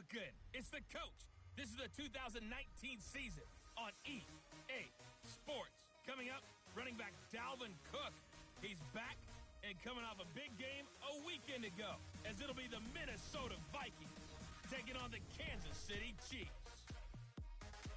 American. It's the coach. This is the 2019 season on EA Sports. Coming up, running back Dalvin Cook. He's back and coming off a big game a weekend ago, as it'll be the Minnesota Vikings taking on the Kansas City Chiefs.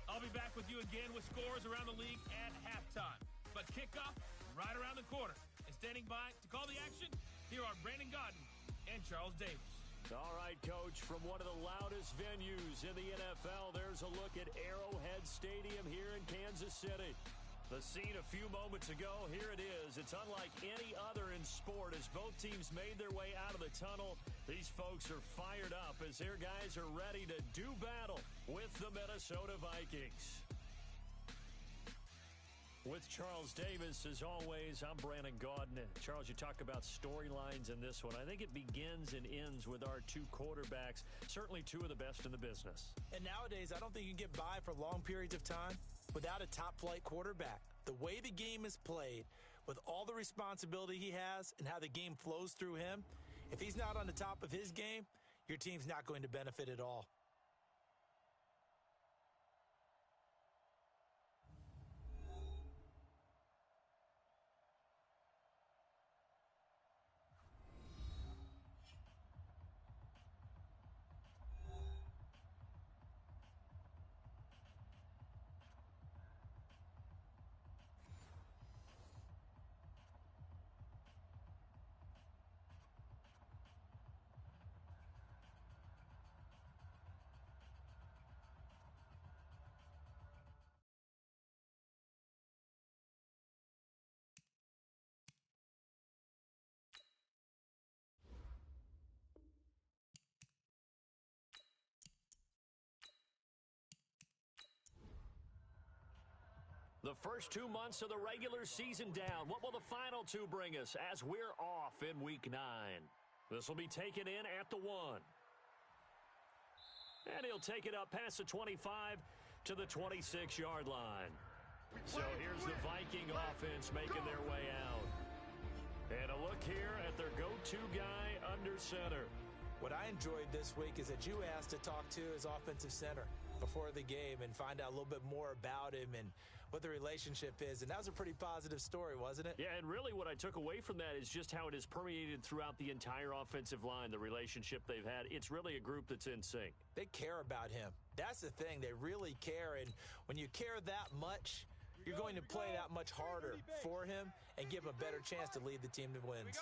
I'll be back with you again with scores around the league at halftime. But kickoff right around the corner. And standing by to call the action, here are Brandon Gaudin and Charles Davis. All right, Coach, from one of the loudest venues in the NFL, there's a look at Arrowhead Stadium here in Kansas City. The scene a few moments ago, here it is. It's unlike any other in sport as both teams made their way out of the tunnel. These folks are fired up as their guys are ready to do battle with the Minnesota Vikings. With Charles Davis, as always, I'm Brandon Gaudin. Charles, you talk about storylines in this one. I think it begins and ends with our two quarterbacks, certainly two of the best in the business. And nowadays, I don't think you can get by for long periods of time without a top-flight quarterback. The way the game is played, with all the responsibility he has and how the game flows through him, if he's not on the top of his game, your team's not going to benefit at all. The first 2 months of the regular season down. What will the final two bring us as we're off in Week 9? This will be taken in at the 1. And he'll take it up past the 25 to the 26-yard line. So here's the Viking offense making their way out. And a look here at their go-to guy under center. What I enjoyed this week is that you asked to talk to his offensive center before the game and find out a little bit more about him and what the relationship is. And that was a pretty positive story, wasn't it? Yeah, and really what I took away from that is just how it has permeated throughout the entire offensive line, the relationship they've had. It's really a group that's in sync. They care about him. That's the thing. They really care. And when you care that much, you're going to play that much harder for him and give him a better chance to lead the team that wins.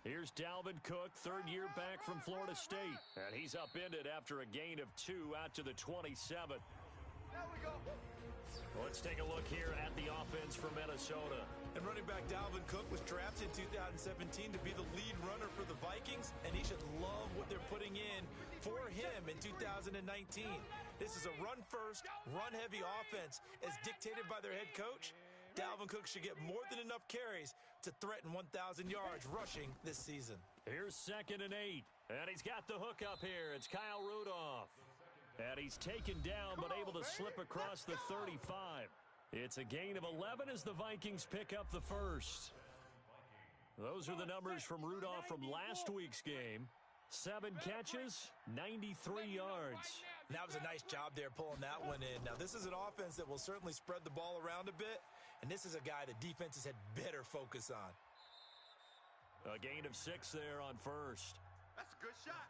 Here's Dalvin Cook, third year back from Florida State. And he's upended after a gain of 2 out to the 27. There we go. Let's take a look here at the offense for Minnesota. And running back Dalvin Cook was drafted in 2017 to be the lead runner for the Vikings, and he should love what they're putting in for him in 2019. This is a run-first, run-heavy offense as dictated by their head coach. Dalvin Cook should get more than enough carries to threaten 1,000 yards rushing this season. Here's 2nd and 8, and he's got the hook up here. It's Kyle Rudolph. And he's taken down but able to slip across the 35. It's a gain of 11 as the Vikings pick up the first. Those are the numbers from Rudolph from last week's game. 7 catches, 93 yards. And that was a nice job there pulling that one in. Now, this is an offense that will certainly spread the ball around a bit, and this is a guy that defenses had better focus on. A gain of 6 there on first. That's a good shot.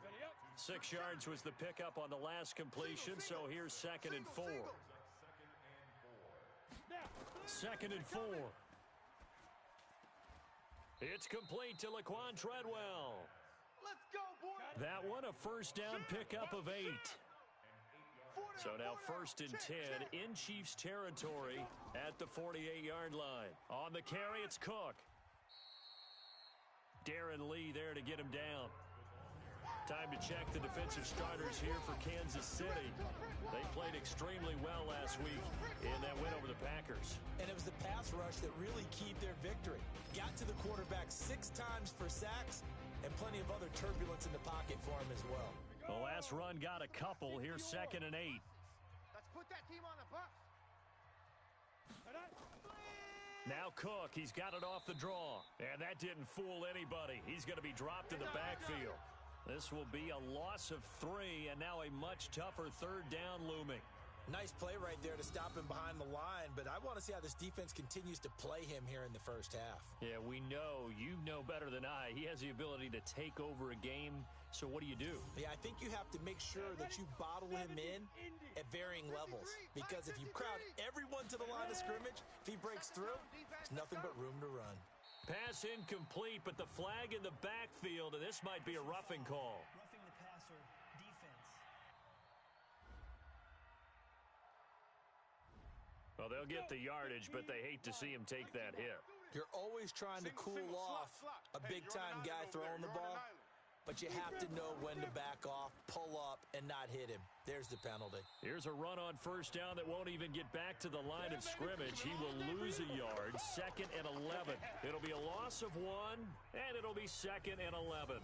6 yards was the pickup on the last completion, so here's 2nd and 4. 2nd and 4. It's complete to Laquan Treadwell. Let's go, boy. That one a first down pickup of 8. So now 1st and 10 in Chiefs territory at the 48-yard line. On the carry, it's Cook. Darren Lee there to get him down. Time to check the defensive starters here for Kansas City. They played extremely well last week in that win over the Packers. And it was the pass rush that really keyed their victory. Got to the quarterback 6 times for sacks and plenty of other turbulence in the pocket for him as well. The last run got a couple. Here's 2nd and 8. Let's put that team on the bus. Now Cook, he's got it off the draw. And that didn't fool anybody. He's going to be dropped in the backfield. This will be a loss of 3, and now a much tougher third down looming. Nice play right there to stop him behind the line, but I want to see how this defense continues to play him here in the first half. Yeah, we know. You know better than I. He has the ability to take over a game, so what do you do? Yeah, I think you have to make sure that you bottle him in at varying levels, because if you crowd everyone to the line of scrimmage, if he breaks through, there's nothing but room to run. Pass incomplete, but the flag in the backfield, and this might be a roughing call. Roughing the passer, defense. Well, they'll get the yardage, but they hate to see him take that hit. You're always trying to cool off a big-time guy throwing the ball, but you have to know when to back off, pull up, and not hit him. There's the penalty. Here's a run on first down that won't even get back to the line of scrimmage. He will lose a yard, 2nd and 11. It'll be a loss of 1, and it'll be 2nd and 11.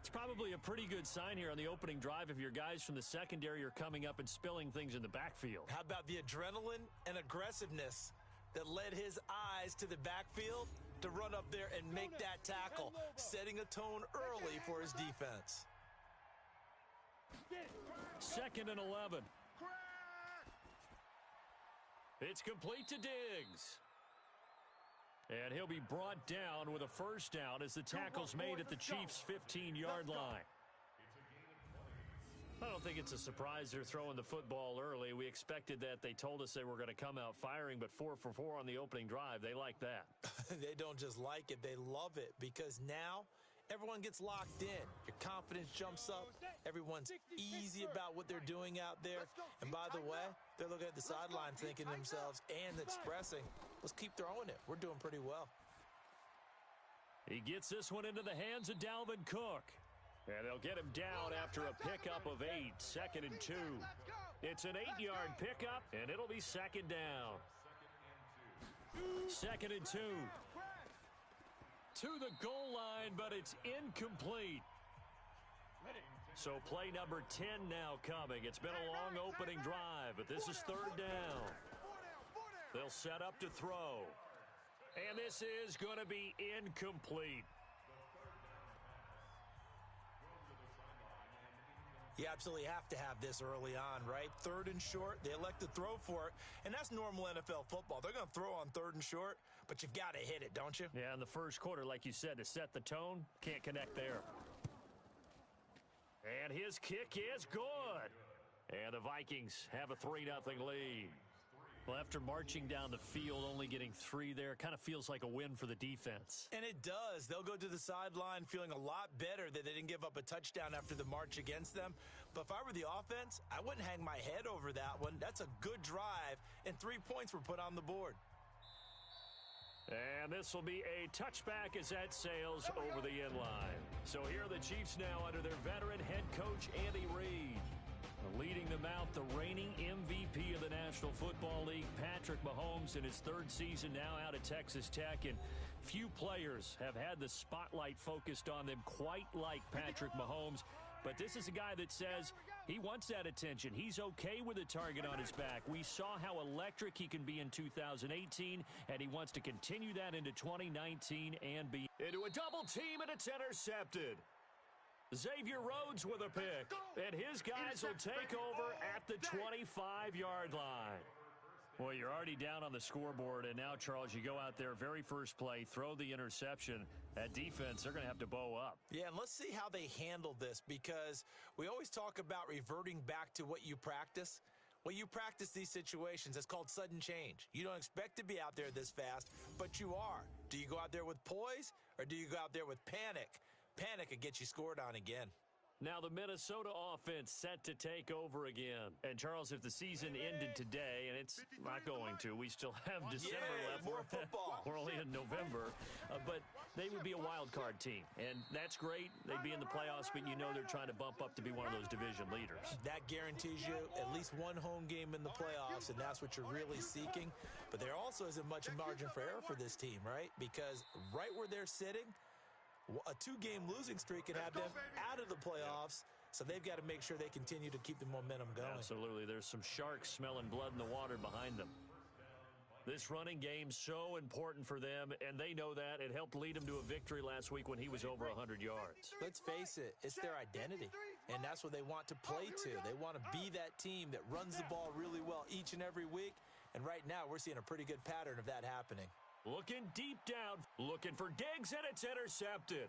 It's probably a pretty good sign here on the opening drive if your guys from the secondary are coming up and spilling things in the backfield. How about the adrenaline and aggressiveness that led his eyes to the backfield to run up there and make that tackle, setting a tone early for his defense. 2nd and 11. It's complete to Diggs. And he'll be brought down with a first down as the tackle's made at the Chiefs' 15-yard line. I don't think it's a surprise they're throwing the football early. We expected that. They told us they were going to come out firing, but 4 for 4 on the opening drive. They like that. They don't just like it, they love it, because now everyone gets locked in. Your confidence jumps up. Everyone's easy about what they're doing out there. And by the way, they're looking at the sideline thinking to themselves and expressing, let's keep throwing it. We're doing pretty well. He gets this one into the hands of Dalvin Cook. And they'll get him down after a pickup of 8, 2nd and 2. It's an 8-yard pickup, and it'll be 2nd down. 2nd and 2. To the goal line, but it's incomplete. So play number 10 now coming. It's been a long opening drive, but this is 3rd down. They'll set up to throw. And this is going to be incomplete. You absolutely have to have this early on, right? 3rd and short, they elect to throw for it, and that's normal NFL football. They're going to throw on 3rd and short, but you've got to hit it, don't you? Yeah, in the first quarter, like you said, to set the tone, can't connect there. And his kick is good. And the Vikings have a 3-0 lead. Well, after marching down the field, only getting 3 there, kind of feels like a win for the defense. And it does. They'll go to the sideline feeling a lot better that they didn't give up a touchdown after the march against them. But if I were the offense, I wouldn't hang my head over that one. That's a good drive, and 3 points were put on the board. And this will be a touchback as that sails over the end line. So here are the Chiefs now under their veteran head coach, Andy Reid. Leading them out, the reigning MVP of the National Football League, Patrick Mahomes, in his 3rd season now out at Texas Tech. And few players have had the spotlight focused on them quite like Patrick Mahomes. But this is a guy that says he wants that attention. He's okay with a target on his back. We saw how electric he can be in 2018, and he wants to continue that into 2019 and beyond. Into a double team, and it's intercepted. Xavier Rhodes with a pick, and his guys will take over at the 25-yard line. Well, you're already down on the scoreboard, and now, Charles, you go out there, very first play, throw the interception. That defense, they're going to have to bow up. Yeah, and let's see how they handle this, because we always talk about reverting back to what you practice. Well, you practice these situations. It's called sudden change. You don't expect to be out there this fast, but you are. Do you go out there with poise, or do you go out there with panic? Panic could get you scored on again. Now the Minnesota offense set to take over again. And, Charles, if the season ended today, and it's not going to, we still have December left. More football. We're only in November. But they would be a wild card team. And that's great. They'd be in the playoffs, but you know they're trying to bump up to be one of those division leaders. That guarantees you at least one home game in the playoffs, and that's what you're really seeking. But there also isn't much margin for error for this team, right? Because right where they're sitting, a 2-game losing streak could have them out of the playoffs, so they've got to make sure they continue to keep the momentum going. Absolutely. There's some sharks smelling blood in the water behind them. This running game so important for them, and they know that. It helped lead them to a victory last week when he was over 100 yards. Let's face it, it's their identity, and that's what they want to play to. They want to be that team that runs the ball really well each and every week, and right now we're seeing a pretty good pattern of that happening. Looking deep down, looking for Diggs, and it's intercepted.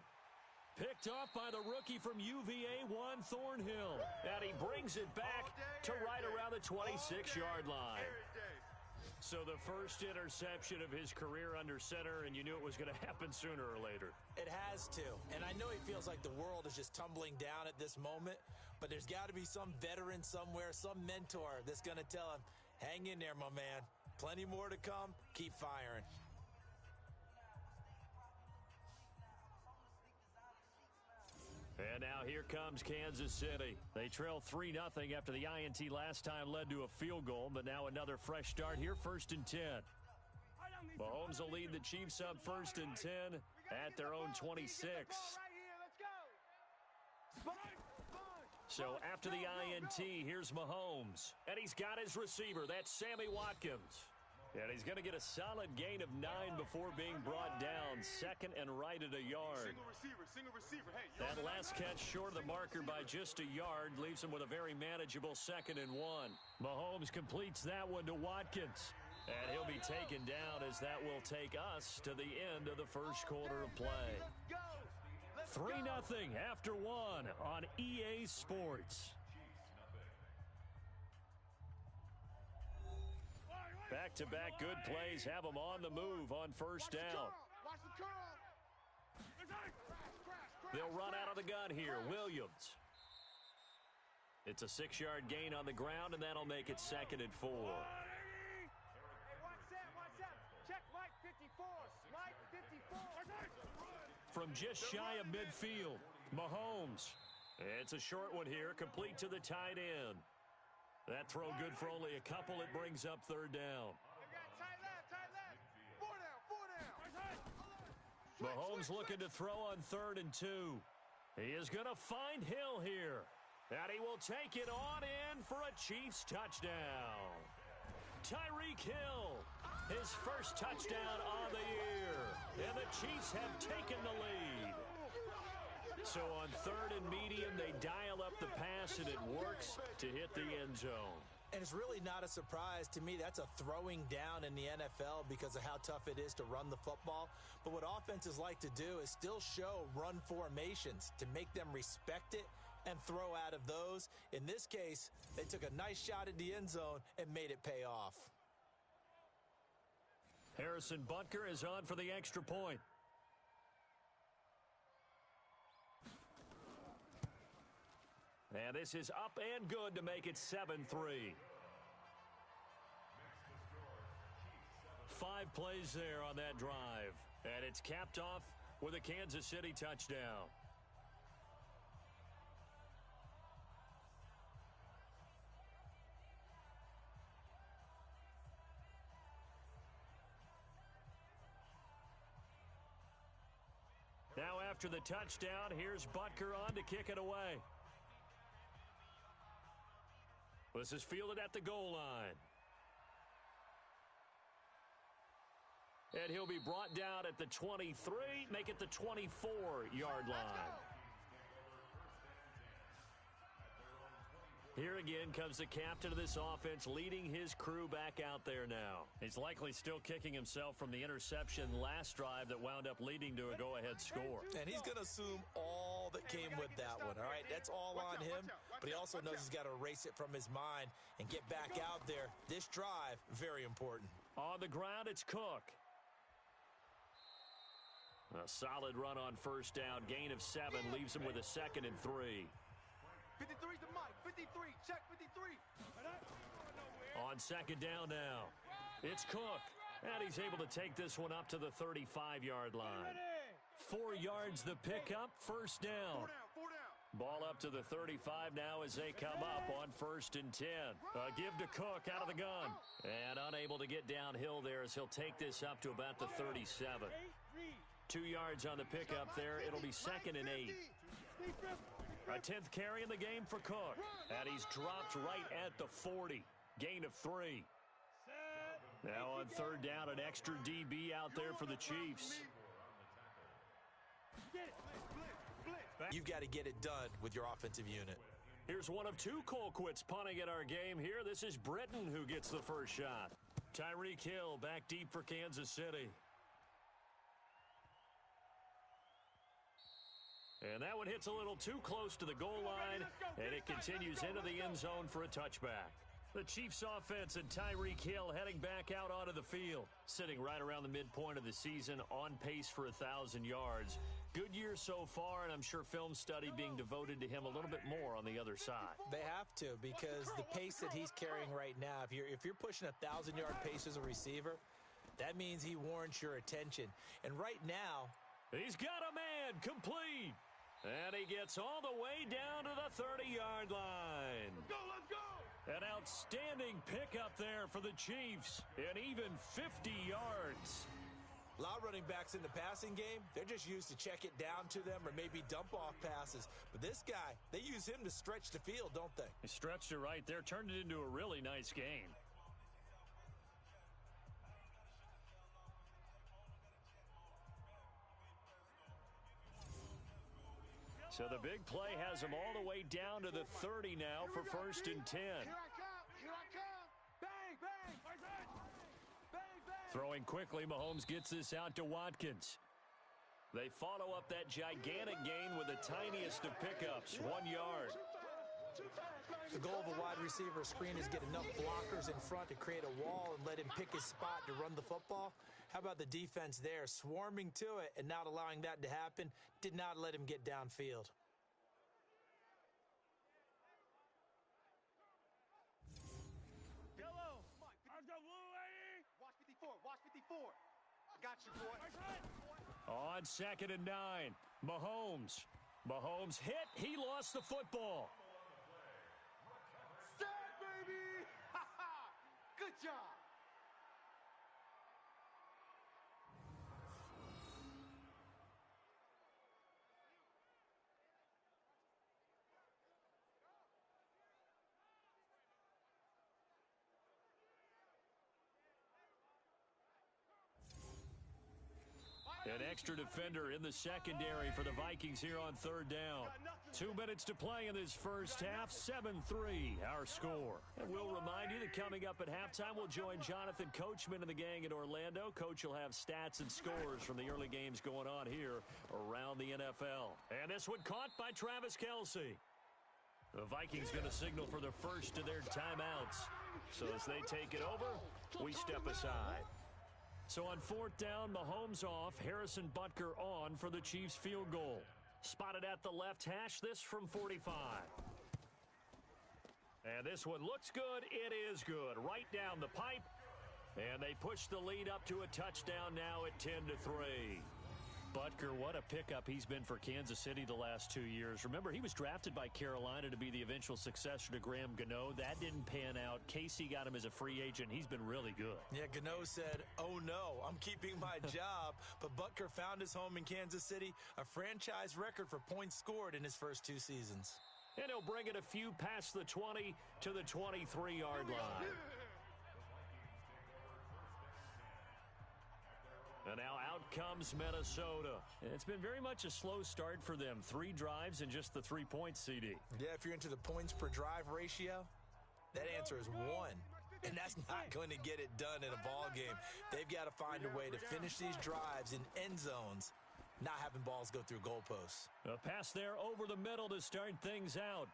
Picked off by the rookie from UVA, Juan Thornhill. And he brings it back to right around the 26-yard line. So the first interception of his career under center, and you knew it was going to happen sooner or later. It has to, and I know he feels like the world is just tumbling down at this moment, but there's got to be some veteran somewhere, some mentor that's going to tell him, hang in there, my man. Plenty more to come. Keep firing. And now here comes Kansas City. They trail 3-0 after the INT last time led to a field goal, but now another fresh start here, 1st and 10. Mahomes will lead the Chiefs up 1st and 10 at their own 26. So after the INT, here's Mahomes. And he's got his receiver. That's Sammy Watkins. And he's going to get a solid gain of 9 before being brought down. 2nd and right at a yard. Single receiver. Hey, that last catch short of the marker by just a yard leaves him with a very manageable 2nd and 1. Mahomes completes that one to Watkins. And he'll be taken down as that will take us to the end of the first quarter of play. 3-0 after 1 on EA Sports. Back-to-back good plays have them on the move on 1st down. They'll run out of the gun here. Williams. It's a 6-yard gain on the ground, and that'll make it 2nd and 4. Check Mike 54. Mike 54. From just shy of midfield, Mahomes. It's a short one here, complete to the tight end. That throw good for only a couple. It brings up 3rd down. Tight left. 4 down. Mahomes looking to throw on 3rd and 2. He is going to find Hill here. And he will take it on in for a Chiefs touchdown. Tyreek Hill, his first touchdown on the year. And the Chiefs have taken the lead. So on 3rd and medium, they dial up the pass, and it works to hit the end zone. And it's really not a surprise to me. That's a throwing down in the NFL because of how tough it is to run the football. But what offenses like to do is still show run formations to make them respect it and throw out of those. In this case, they took a nice shot at the end zone and made it pay off. Harrison Butker is on for the extra point. And this is up and good to make it 7-3. 5 plays there on that drive. And it's capped off with a Kansas City touchdown. Now after the touchdown, here's Butker on to kick it away. This is fielded at the goal line. And he'll be brought down at the 23, make it the 24-yard line. Here again comes the captain of this offense, leading his crew back out there now. He's likely still kicking himself from the interception last drive that wound up leading to a go-ahead score. And he's going to assume all that came with that one, all right? That's all on him, but he also knows he's got to erase it from his mind and get back out there. This drive, very important. On the ground, it's Cook. A solid run on 1st down, gain of 7, leaves him with a 2nd and 3. 53's the mic. 53. Check 53. On 2nd down now, it's Cook. And he's able to take this one up to the 35-yard line. 4 yards the pickup, 1st down. 4 down. Ball up to the 35 now as they come up on 1st and 10. A give to Cook out of the gun. And unable to get downhill there as he'll take this up to about the 37. 2 yards on the pickup there. It'll be 2nd and 8. A 10th carry in the game for Cook. And he's dropped right at the 40. Gain of 3. Now on third down, an extra DB out there for the Chiefs. You've got to get it done with your offensive unit. Here's one of two Colquitts punting at our game here. This is Britton who gets the first shot. Tyreek Hill back deep for Kansas City. And that one hits a little too close to the goal line, and it continues into the end zone for a touchback. The Chiefs offense and Tyreek Hill heading back out onto the field, sitting right around the midpoint of the season, on pace for 1,000 yards. Good year so far, and I'm sure film study being devoted to him a little bit more on the other side. They have to, because the pace that he's carrying right now, if you're pushing 1,000-yard pace as a receiver, that means he warrants your attention. And right now, he's got a man complete. And he gets all the way down to the 30-yard line. Let's go! An outstanding pickup there for the Chiefs, and even 50 yards. a lot of running backs in the passing game, they're just used to check it down to them or maybe dump off passes. But this guy, they use him to stretch the field, don't they? He stretched it right there, turned it into a really nice game. So the big play has him all the way down to the 30 now for 1st and 10. Here I come. Bang, bang. Bang, bang. Throwing quickly, Mahomes gets this out to Watkins. They follow up that gigantic gain with the tiniest of pickups, 1 yard. The goal of a wide receiver screen is get enough blockers in front to create a wall and let him pick his spot to run the football. How about the defense there, swarming to it and not allowing that to happen? Did not let him get downfield. Yellow. I've got blue lady. Watch 54. Watch 54. I got you, boy. On 2nd and 9, Mahomes. Mahomes hit. He lost the football. Set, baby. Good job. An extra defender in the secondary for the Vikings here on 3rd down. 2 minutes to play in this first half, 7-3 our score. And we'll remind you that coming up at halftime, we'll join Jonathan Coachman and the gang in Orlando. Coach will have stats and scores from the early games going on here around the NFL. And this one caught by Travis Kelce. The Vikings going to signal for the first of their timeouts. So as they take it over, we step aside. So on 4th down, Mahomes off, Harrison Butker on for the Chiefs field goal. Spotted at the left hash, this from 45. And this one looks good. It is good. Right down the pipe. And they push the lead up to a touchdown now at 10-3. Butker, what a pickup he's been for Kansas City the last 2 years. Remember, he was drafted by Carolina to be the eventual successor to Graham Gano. That didn't pan out. Casey got him as a free agent. He's been really good. Yeah, Gano said, oh no, I'm keeping my job. But Butker found his home in Kansas City, a franchise record for points scored in his first 2 seasons. And he'll bring it a few past the 20 to the 23-yard line. And now out comes Minnesota. And it's been very much a slow start for them. 3 drives and just the 3 points, CD. Yeah, if you're into the points per drive ratio, that answer is 1. And that's not going to get it done in a ball game. They've got to find a way to finish these drives in end zones, not having balls go through goalposts. A pass there over the middle to start things out.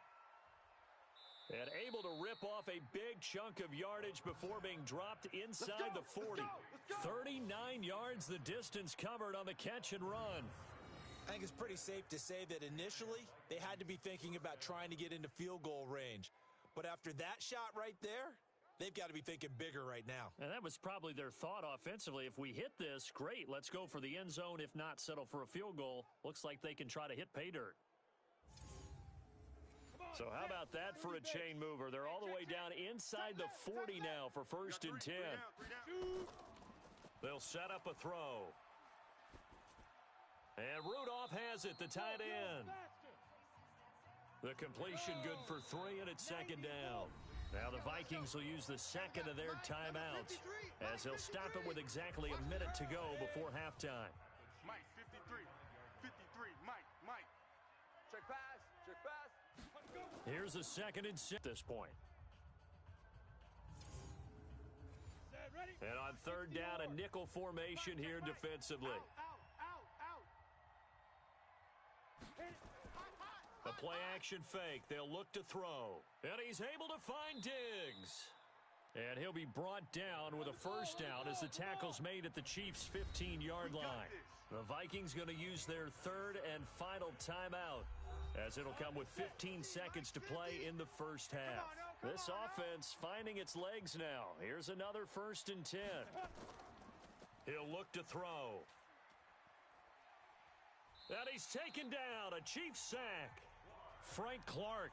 And able to rip off a big chunk of yardage before being dropped inside the 40. 39 yards the distance covered on the catch and run. I think it's pretty safe to say that initially they had to be thinking about trying to get into field goal range. But after that shot right there, they've got to be thinking bigger right now. And that was probably their thought offensively. If we hit this, great, let's go for the end zone. If not, settle for a field goal. Looks like they can try to hit pay dirt. So how about that for a chain mover? They're all the way down inside the 40 now for 1st and 10. They'll set up a throw. And Rudolph has it, the tight end. The completion good for 3, and it's 2nd down. Now the Vikings will use the second of their timeouts as they'll stop it with exactly a minute to go before halftime. Mike, 53. 53. Mike. Check pass. Here's a second and 6 at this point. And on third down, a nickel formation here defensively. Out. The play action fake. They'll look to throw. And he's able to find Diggs. And he'll be brought down with a first down as the tackle's made at the Chiefs' 15-yard line. The Vikings going to use their third and final timeout, as it'll come with 15 seconds to play in the first half. This offense finding its legs now. Here's another 1st and 10. He'll look to throw. And he's taken down. A Chiefs sack. Frank Clark.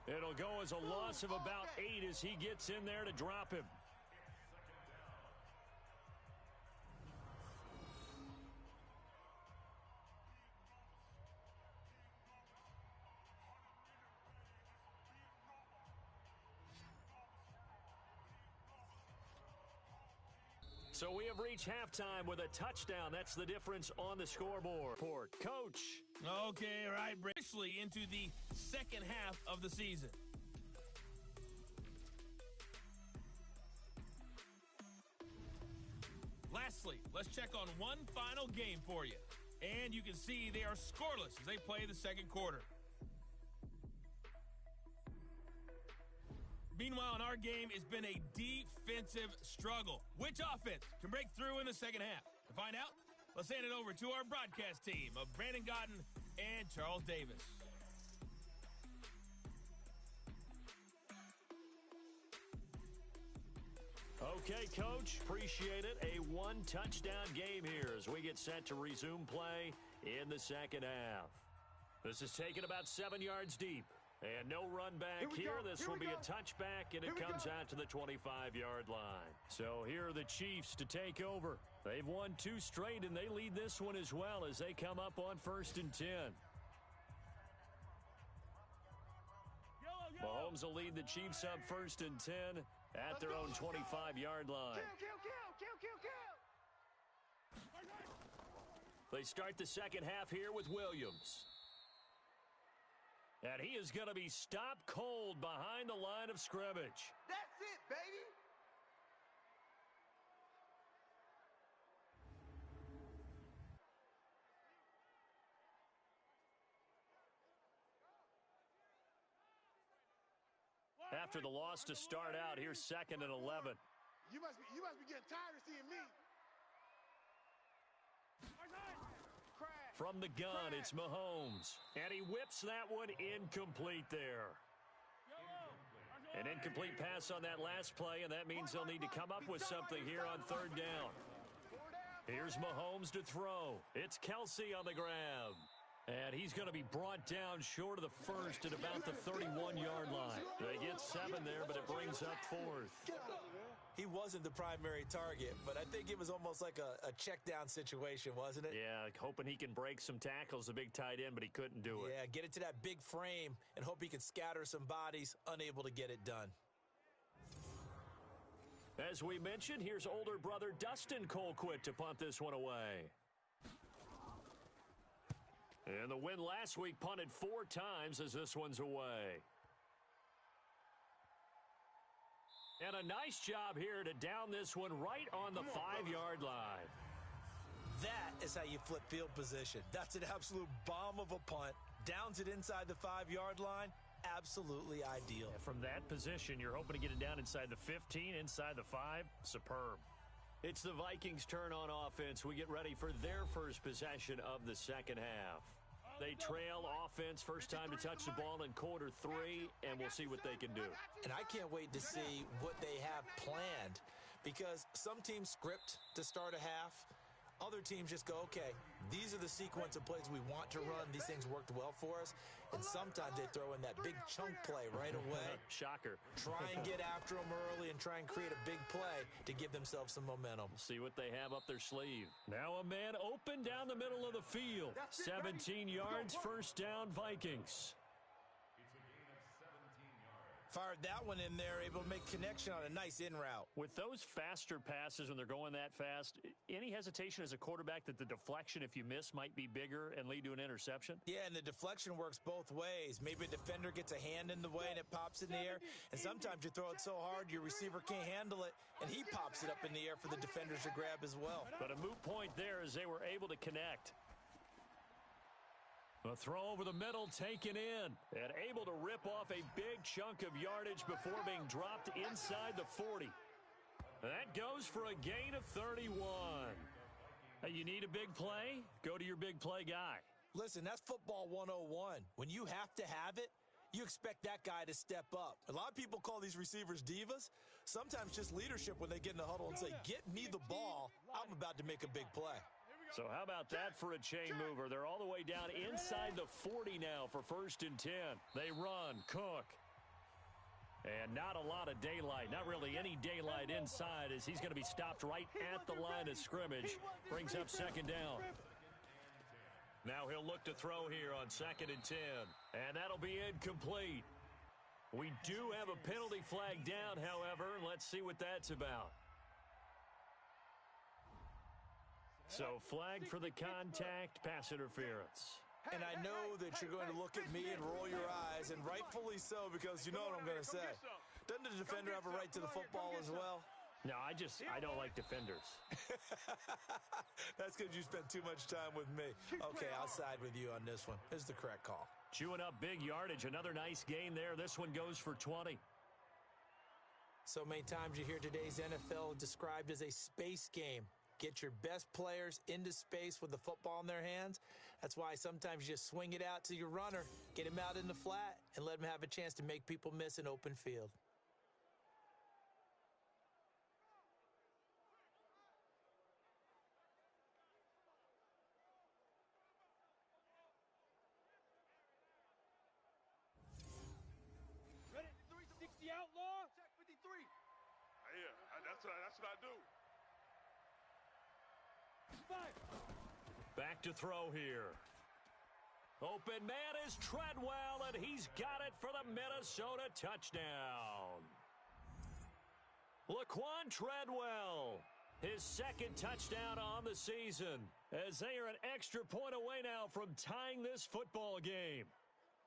It'll go as a loss of about 8 as he gets in there to drop him. So we have reached halftime with a touchdown. That's the difference on the scoreboard. Coach. Okay, right, officially into the second half of the season. Lastly, let's check on one final game for you. And you can see they are scoreless as they play the second quarter. Meanwhile, in our game, it's been a defensive struggle. Which offense can break through in the second half? To find out, let's hand it over to our broadcast team of Brandon Godden and Charles Davis. Okay, Coach, appreciate it. A one-touchdown game here as we get set to resume play in the second half. This is taken about 7 yards deep. And no run back here. This will be a touchback, and it comes out to the 25-yard line. So here are the Chiefs to take over. They've won 2 straight, and they lead this one as well as they come up on 1st and 10. Mahomes will lead the Chiefs up 1st and 10 at their own 25-yard line. They start the second half here with Williams. And he is going to be stopped cold behind the line of scrimmage. That's it, baby. After the loss to start out, here's 2nd and 11. You must be getting tired of seeing me. From the gun, it's Mahomes. And he whips that one incomplete there. An incomplete pass on that last play, and that means they'll need to come up with something here on third down. Here's Mahomes to throw. It's Kelsey on the grab. And he's going to be brought down short of the first at about the 31-yard line. They get 7 there, but it brings up 4th. He wasn't the primary target, but I think it was almost like a check down situation, wasn't it? Yeah, hoping he can break some tackles, a big tight end, but he couldn't do it. Yeah, get it to that big frame and hope he can scatter some bodies, unable to get it done. As we mentioned, here's older brother Dustin Colquitt to punt this one away. And the win last week punted 4 times as this one's away. And a nice job here to down this one right on the 5-yard line. That is how you flip field position. That's an absolute bomb of a punt. Downs it inside the 5-yard line. Absolutely ideal. And from that position, you're hoping to get it down inside the 15, inside the 5. Superb. It's the Vikings' turn on offense. We get ready for their first possession of the second half. They trail offense, first time to touch the ball in quarter 3, and we'll see what they can do. And I can't wait to see what they have planned, because some teams script to start a half. Other teams just go, okay, these are the sequence of plays we want to run. These things worked well for us. And sometimes they throw in that big chunk play right away. Shocker. Try and get after them early and try and create a big play to give themselves some momentum. See what they have up their sleeve. Now a man open down the middle of the field. 17 yards, first down, Vikings. Fired that one in there, able to make connection on a nice in route. With those faster passes when they're going that fast, any hesitation as a quarterback that the deflection, if you miss, might be bigger and lead to an interception? Yeah, and the deflection works both ways. Maybe a defender gets a hand in the way and it pops in the air, and sometimes you throw it so hard your receiver can't handle it, and he pops it up in the air for the defenders to grab as well. But a moot point there as they were able to connect. A throw over the middle taken in and able to rip off a big chunk of yardage before being dropped inside the 40. That goes for a gain of 31. Hey, you need a big play? Go to your big play guy. Listen, that's football 101. When you have to have it, you expect that guy to step up. A lot of people call these receivers divas. Sometimes just leadership when they get in the huddle and say, get me the ball, I'm about to make a big play. So how about that for a chain mover? They're all the way down inside the 40 now for 1st and 10. They run, Cook. And not a lot of daylight, not really any daylight inside as he's going to be stopped right at the line of scrimmage. Brings up 2nd down. Now he'll look to throw here on 2nd and 10. And that'll be incomplete. We do have a penalty flag down, however. Let's see what that's about. So flag for the contact, pass interference. And I know that you're going to look at me and roll your eyes, and rightfully so, because you know what I'm going to say. Doesn't the defender have a right to the football as well? No, I don't like defenders. That's because you spent too much time with me. Okay, I'll side with you on this one. This is the correct call. Chewing up big yardage. Another nice gain there. This one goes for 20. So many times you hear today's NFL described as a space game. Get your best players into space with the football in their hands. That's why sometimes you just swing it out to your runner, get him out in the flat, and let him have a chance to make people miss an open field. Ready? 360 outlaw. Check 53. Yeah, that's what I do. Back to throw here. Open man is Treadwell, and he's got it for the Minnesota touchdown. Laquan Treadwell, his 2nd touchdown on the season, as they are an extra point away now from tying this football game.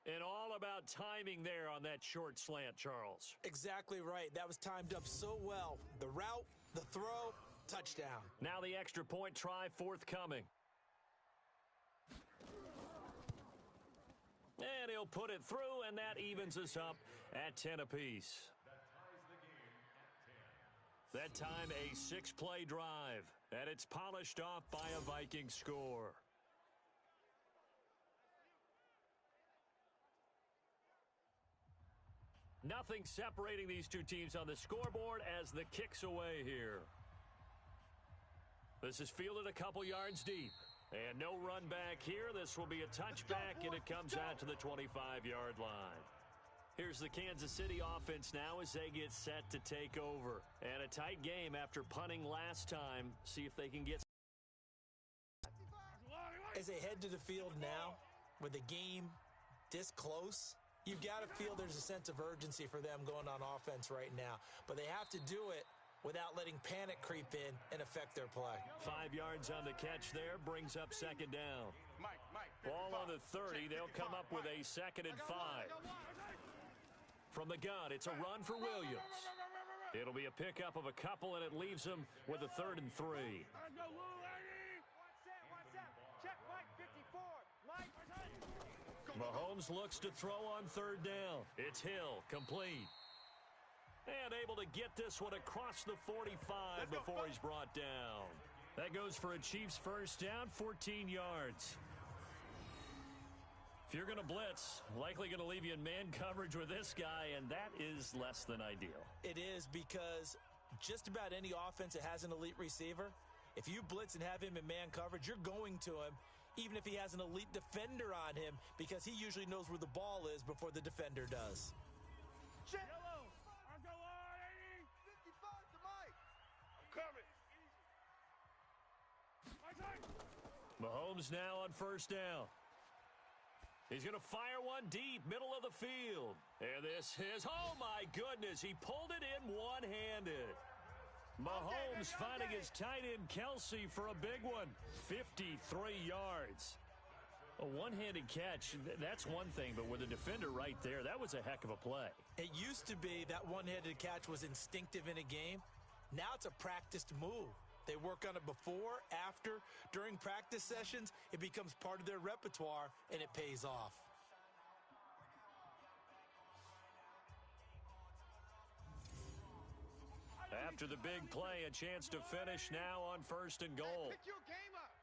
And all about timing there on that short slant, Charles. Exactly right. That was timed up so well. The route, the throw, touchdown. Now the extra point try forthcoming. And he'll put it through, and that evens us up at 10 apiece. That time a 6-play drive, and it's polished off by a Viking score. Nothing separating these two teams on the scoreboard as the kick's away here. This is fielded a couple yards deep. And no run back here. This will be a touchback, and it comes out to the 25-yard line. Here's the Kansas City offense now as they get set to take over. And a tight game after punting last time. See if they can get... As they head to the field now, with the game this close, you've got to feel there's a sense of urgency for them going on offense right now. But they have to do it without letting panic creep in and affect their play. 5 yards on the catch there, brings up 2nd down. Ball on the 30, they'll come up with a 2nd and 5. From the gun, it's a run for Williams. It'll be a pickup of a couple, and it leaves them with a 3rd and 3. Mahomes looks to throw on 3rd down. It's Hill, complete. And able to get this one across the 45 before he's brought down. That goes for a Chiefs 1st down, 14 yards. If you're going to blitz, likely going to leave you in man coverage with this guy, and that is less than ideal. It is, because just about any offense that has an elite receiver, if you blitz and have him in man coverage, you're going to him, even if he has an elite defender on him, because he usually knows where the ball is before the defender does. Check. Mahomes now on 1st down. He's going to fire one deep, middle of the field. And this is, oh my goodness, he pulled it in one-handed. Mahomes finding his tight end Kelsey for a big one, 53 yards. A one-handed catch, that's one thing, but with a defender right there, that was a heck of a play. It used to be that one-handed catch was instinctive in a game. Now it's a practiced move. They work on it before, after, during practice sessions. It becomes part of their repertoire, and it pays off. After the big play, a chance to finish now on 1st and goal. Pick your game up.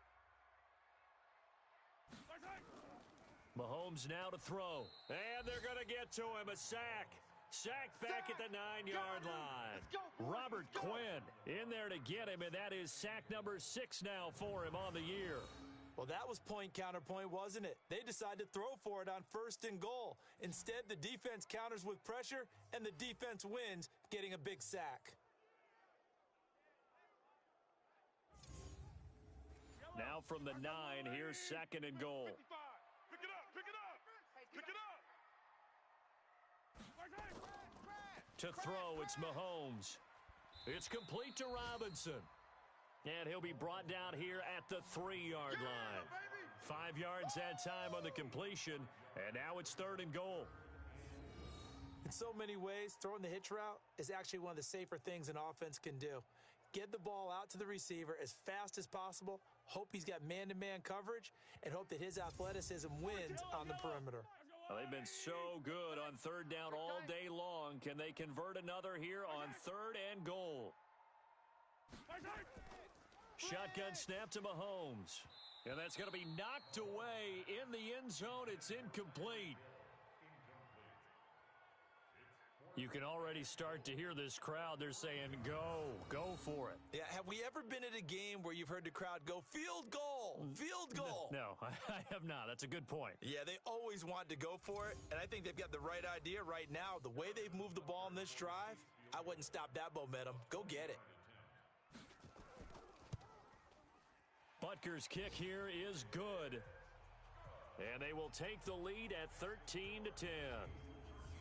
Mahomes now to throw. And they're going to get to him. A sack. Sack back at the 9-yard line. Robert Quinn in there to get him, and that is sack number 6 now for him on the year. Well, that was point counterpoint, wasn't it? They decided to throw for it on 1st and goal. Instead, the defense counters with pressure, and the defense wins, getting a big sack. Now from the 9, here's 2nd and goal. 55. Pick it up, pick it up, pick it up. To throw, it's Mahomes. It's complete to Robinson. And he'll be brought down here at the 3-yard line. 5 yards that time on the completion, and now it's 3rd and goal. In so many ways, throwing the hitch route is actually one of the safer things an offense can do. Get the ball out to the receiver as fast as possible, hope he's got man-to-man coverage, and hope that his athleticism wins on the perimeter. Well, they've been so good on 3rd down all day long. Can they convert another here on 3rd and goal? Shotgun snap to Mahomes. And that's going to be knocked away in the end zone. It's incomplete. You can already start to hear this crowd. They're saying, go for it. Yeah, have we ever been at a game where you've heard the crowd go, field goal, field goal? No, I have not. That's a good point. Yeah, they always want to go for it, and I think they've got the right idea right now. The way they've moved the ball in this drive, I wouldn't stop that momentum. Go get it. Butker's kick here is good. And they will take the lead at 13-10.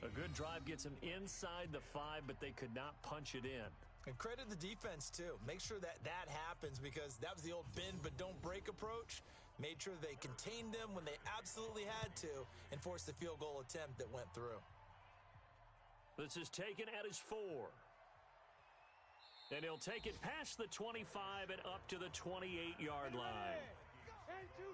A good drive gets them inside the 5, but they could not punch it in. And credit the defense, too. Make sure that happens, because that was the old bend but don't break approach. Made sure they contained them when they absolutely had to and forced the field goal attempt that went through. This is taken at his 4. And he'll take it past the 25 and up to the 28-yard line.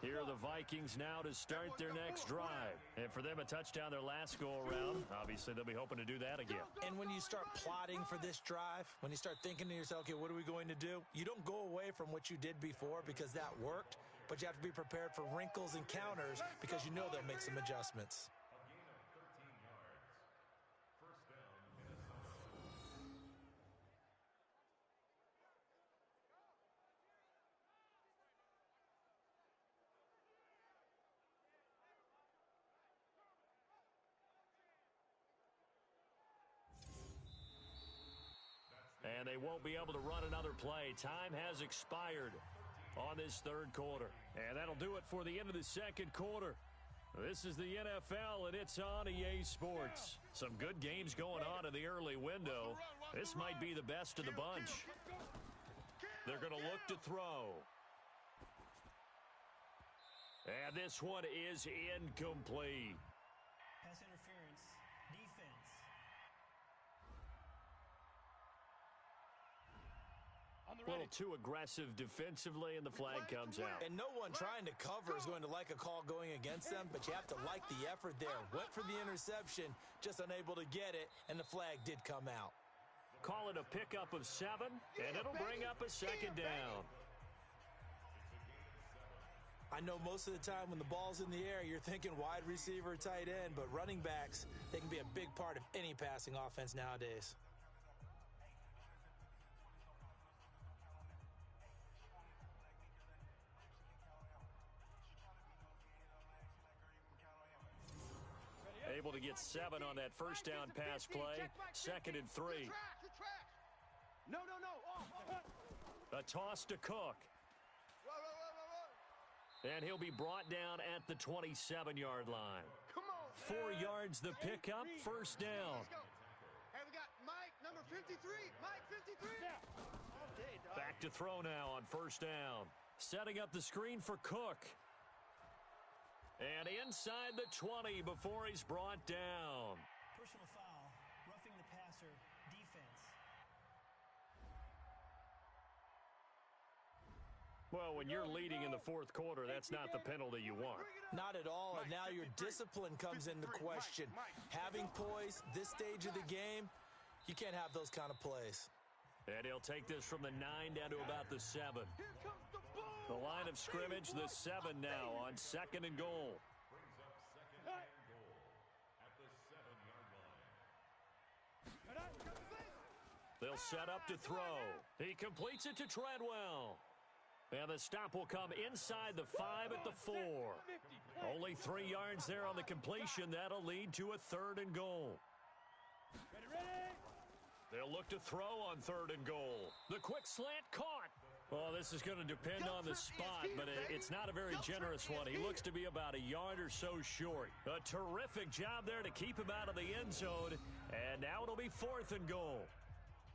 Here are the Vikings now to start their next drive. And for them, a touchdown their last go-around. Obviously, they'll be hoping to do that again. And when you start plotting for this drive, when you start thinking to yourself, okay, what are we going to do? You don't go away from what you did before because that worked, but you have to be prepared for wrinkles and counters because you know they'll make some adjustments. And they won't be able to run another play. Time has expired on this 3rd quarter. And that'll do it for the end of the 2nd quarter. This is the NFL, and it's on EA Sports. Some good games going on in the early window. This might be the best of the bunch. They're going to look to throw. And this one is incomplete. Pass interference. Defense. A little too aggressive defensively, and the flag comes out. And no one trying to cover is going to like a call going against them, but you have to like the effort there. Went for the interception, just unable to get it, and the flag did come out. Call it a pickup of 7, and it'll bring up a 2nd down. I know most of the time when the ball's in the air, you're thinking wide receiver, tight end, but running backs, they can be a big part of any passing offense nowadays. Able to get 7 on that 1st down pass play. 2nd and 3. No. A toss to Cook. And he'll be brought down at the 27-yard line. 4 yards the pickup, first down. Hey, we got Mike, number 53. Mike, 53. Back to throw now on first down. Setting up the screen for Cook. And inside the 20 before he's brought down. Personal foul, roughing the passer, defense. Well, when you're leading in the fourth quarter, that's not the penalty you want. Not at all, and now your discipline comes into question. Having poise this stage of the game, you can't have those kind of plays. And he'll take this from the 9 down to about the 7. The line of scrimmage, the 7 now on 2nd and goal. They'll set up to throw. He completes it to Treadwell. And the stop will come inside the 5 at the 4. Only 3 yards there on the completion. That'll lead to a 3rd and goal. They'll look to throw on 3rd and goal. The quick slant caught. Well, this is going to depend on the spot, but it's not a very generous one. He looks to be about a yard or so short. A terrific job there to keep him out of the end zone. And now it'll be 4th and goal.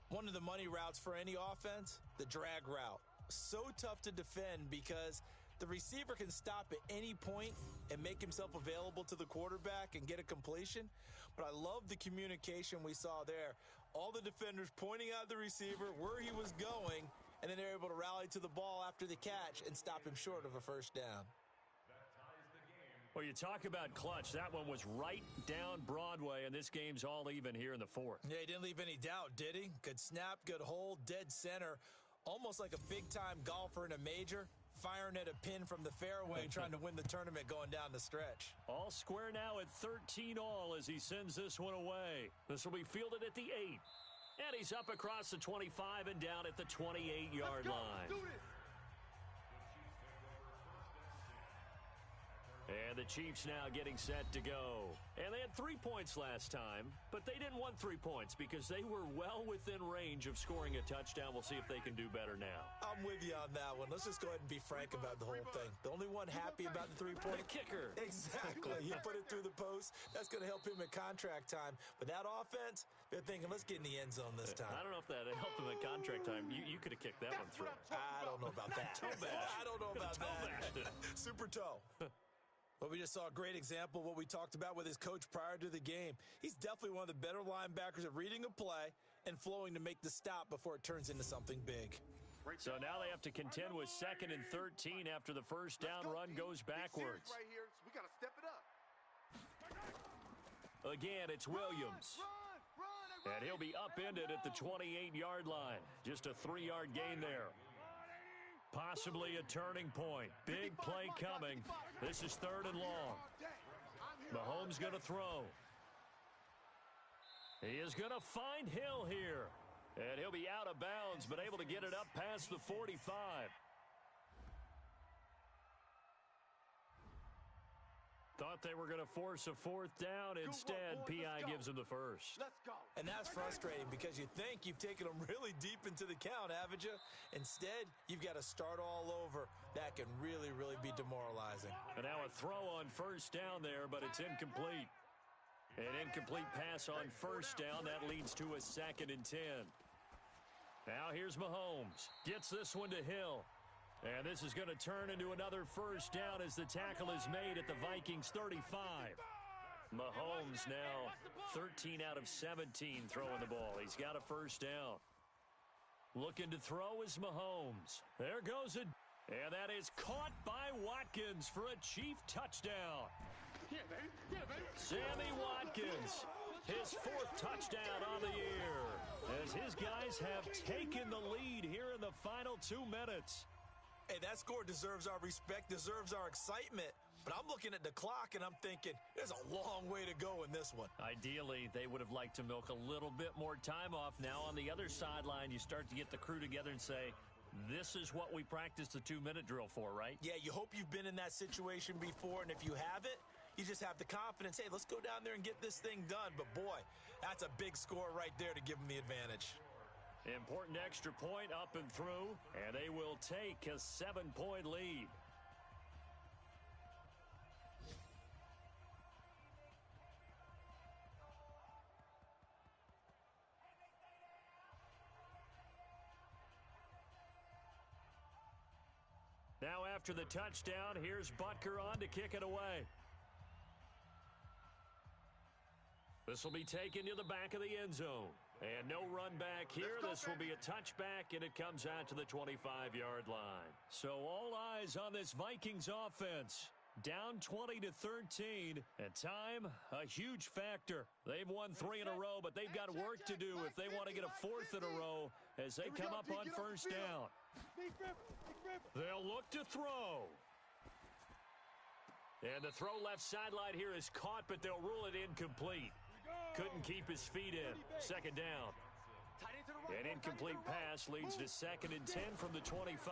One of the money routes for any offense, the drag route. So tough to defend because the receiver can stop at any point and make himself available to the quarterback and get a completion. But I love the communication we saw there. All the defenders pointing out the receiver, where he was going, and then they're able to rally to the ball after the catch and stop him short of a first down. Well, you talk about clutch. That one was right down Broadway, and this game's all even here in the 4th. Yeah, he didn't leave any doubt, did he? Good snap, good hold, dead center. Almost like a big-time golfer in a major, firing at a pin from the fairway, trying to win the tournament going down the stretch. All square now at 13 all as he sends this one away. This will be fielded at the 8. And he's up across the 25 and down at the 28-yard line. Do this. And the Chiefs now getting set to go. And they had 3 points last time, but they didn't want 3 points because they were well within range of scoring a touchdown. We'll see if they can do better now. I'm with you on that one. Let's just go ahead and be frank about the whole thing. The only one happy about the 3-point kicker. Exactly. He put it through the post. That's going to help him at contract time. But that offense, they're thinking, let's get in the end zone this time. I don't know if that helped him at contract time. You could have kicked that one through. I don't know about that. Toe bash. I don't know about Toe that. bashed it. Super toe. But we just saw a great example of what we talked about with his coach prior to the game. He's definitely one of the better linebackers at reading a play and flowing to make the stop before it turns into something big. So now they have to contend with 2nd and 13 after the first down run goes backwards. Right here, so we got to step it up. Again, it's Williams. And he'll be upended at the 28-yard line. Just a 3-yard gain there. Possibly a turning point. Big play coming. This is 3rd and long. Mahomes going to throw. He is going to find Hill here. And he'll be out of bounds, but able to get it up past the 45. Thought they were going to force a 4th down. Instead, P.I. gives him the first. Let's go. And that's frustrating because you think you've taken them really deep into the count, haven't you? Instead, you've got to start all over. That can really, really be demoralizing. And now a throw on first down there, but it's incomplete. An incomplete pass on first down. That leads to a 2nd and 10. Now here's Mahomes. Gets this one to Hill. And this is going to turn into another first down as the tackle is made at the Vikings 35. Mahomes now 13 out of 17 throwing the ball. He's got a first down. Looking to throw is Mahomes. There goes it. And that is caught by Watkins for a Chief touchdown. Yeah, baby. Yeah, baby. Sammy Watkins, his 4th touchdown on the year, as his guys have taken the lead here in the final 2 minutes. Hey, that score deserves our respect, deserves our excitement. But I'm looking at the clock, and I'm thinking, there's a long way to go in this one. Ideally, they would have liked to milk a little bit more time off. Now, on the other sideline, you start to get the crew together and say, this is what we practiced the 2-minute drill for, right? Yeah, you hope you've been in that situation before, and if you haven't, you just have the confidence, hey, let's go down there and get this thing done. But, boy, that's a big score right there to give them the advantage. Important extra point up and through, and they will take a 7-point lead. after the touchdown. Here's Butker on to kick it away. This will be taken to the back of the end zone. And no run back here. This will be a touchback, and it comes out to the 25-yard line. So all eyes on this Vikings offense. Down 20-13, and time, a huge factor. They've won 3 in a row, but they've got work to do if they want to get a 4th in a row as they come up on first down. They'll look to throw. And the throw left sideline here is caught, but they'll rule it incomplete. Couldn't keep his feet in. Second down. An incomplete pass leads to 2nd and 10 from the 25.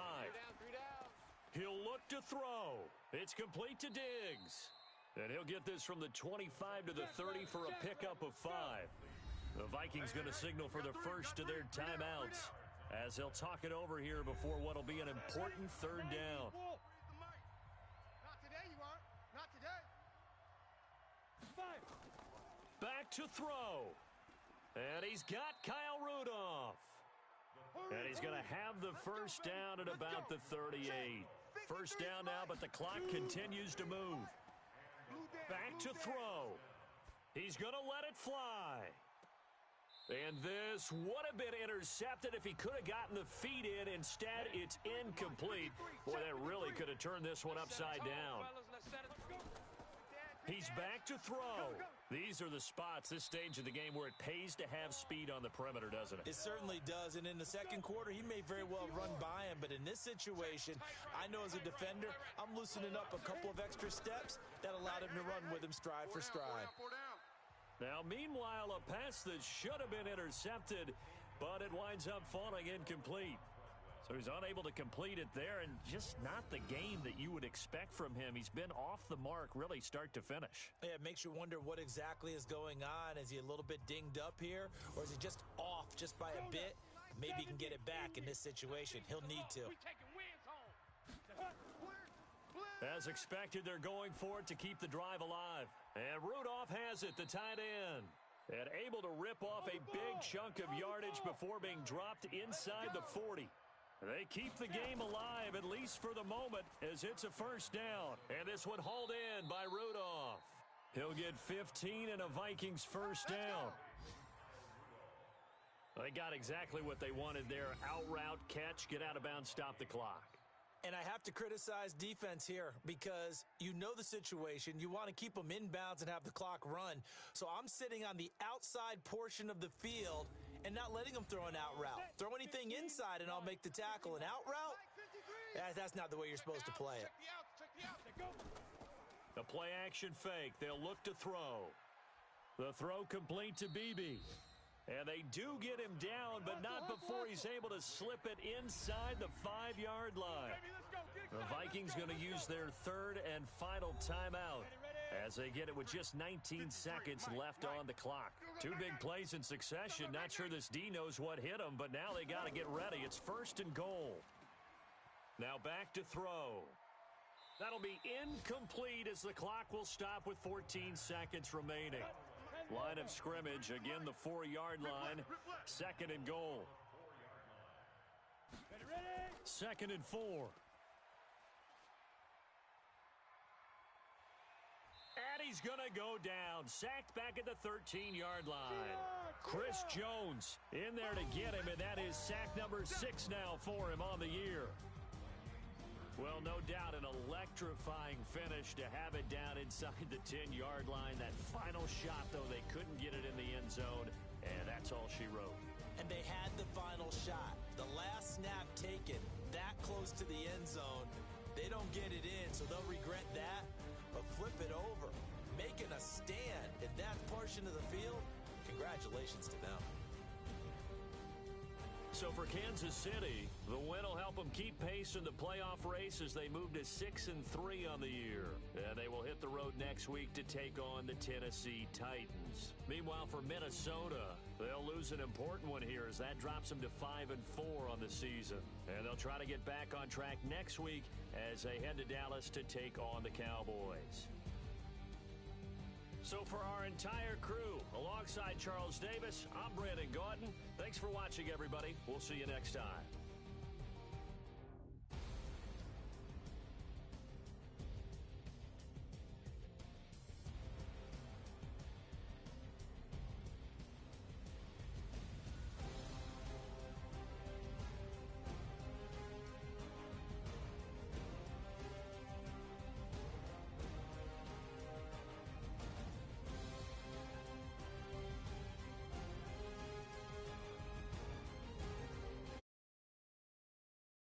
He'll look to throw. It's complete to Diggs. And he'll get this from the 25 to the 30 for a pickup of 5. The Vikings going to signal for the first of their timeouts as they'll talk it over here before what will be an important 3rd down. Not today, you aren't. Not today. Back to throw. And he's got Kyle Rudolph. And he's going to have the first down at about the 38. First down now, but the clock continues to move. Back to throw. He's going to let it fly. And this would have been intercepted if he could have gotten the feet in. Instead, it's incomplete. Boy, that really could have turned this one upside down. He's back to throw. These are the spots, this stage of the game, where it pays to have speed on the perimeter, doesn't it? It certainly does, and in the second quarter, he may very well run by him, but in this situation, I know as a defender, I'm loosening up a couple of extra steps that allowed him to run with him stride for stride. Now, meanwhile, a pass that should have been intercepted, but it winds up falling incomplete. So he's unable to complete it there, and just not the game that you would expect from him. He's been off the mark really start to finish. Yeah, it makes you wonder what exactly is going on. Is he a little bit dinged up here, or is he just off just by a bit? Maybe he can get it back in this situation. He'll need to. As expected, they're going for it to keep the drive alive. And Rudolph has it, the tight end. And able to rip off a big chunk of yardage before being dropped inside the 40. They keep the game alive, at least for the moment, as it's a first down. And this one hauled in by Rudolph. He'll get 15 and a Vikings first down. They got exactly what they wanted there. Out route, catch, get out of bounds, stop the clock. And I have to criticize defense here because you know the situation. You want to keep them inbounds and have the clock run. So I'm sitting on the outside portion of the field and not letting them throw an out route. Throw anything inside and I'll make the tackle. An out route? That's not the way you're supposed to play it. The play action fake. They'll look to throw. The throw complete to Beebe. And they do get him down, but not before he's able to slip it inside the 5-yard line. The Vikings going to use their 3rd and final timeout as they get it with just 19 seconds left on the clock. 2 big plays in succession. Not sure this D knows what hit him, but now they got to get ready. It's 1st and goal. Now back to throw. That'll be incomplete as the clock will stop with 14 seconds remaining. Line of scrimmage, again the 4-yard line. 2nd and goal. 2nd and 4. And he's going to go down. Sacked back at the 13-yard line. Chris Jones in there to get him, and that is sack number 6 now for him on the year. Well, no doubt an electrifying finish to have it down inside the 10-yard line. That final shot, though, they couldn't get it in the end zone, and that's all she wrote. And they had the final shot. The last snap taken that close to the end zone. They don't get it in, so they'll regret that. But flip it over, making a stand in that portion of the field, congratulations to them. So for Kansas City, the win will help them keep pace in the playoff race as they move to 6-3 on the year. And they will hit the road next week to take on the Tennessee Titans. Meanwhile, for Minnesota, they'll lose an important one here as that drops them to 5-4 on the season. And they'll try to get back on track next week as they head to Dallas to take on the Cowboys. So for our entire crew, alongside Charles Davis, I'm Brandon Gauton. Thanks for watching, everybody. We'll see you next time.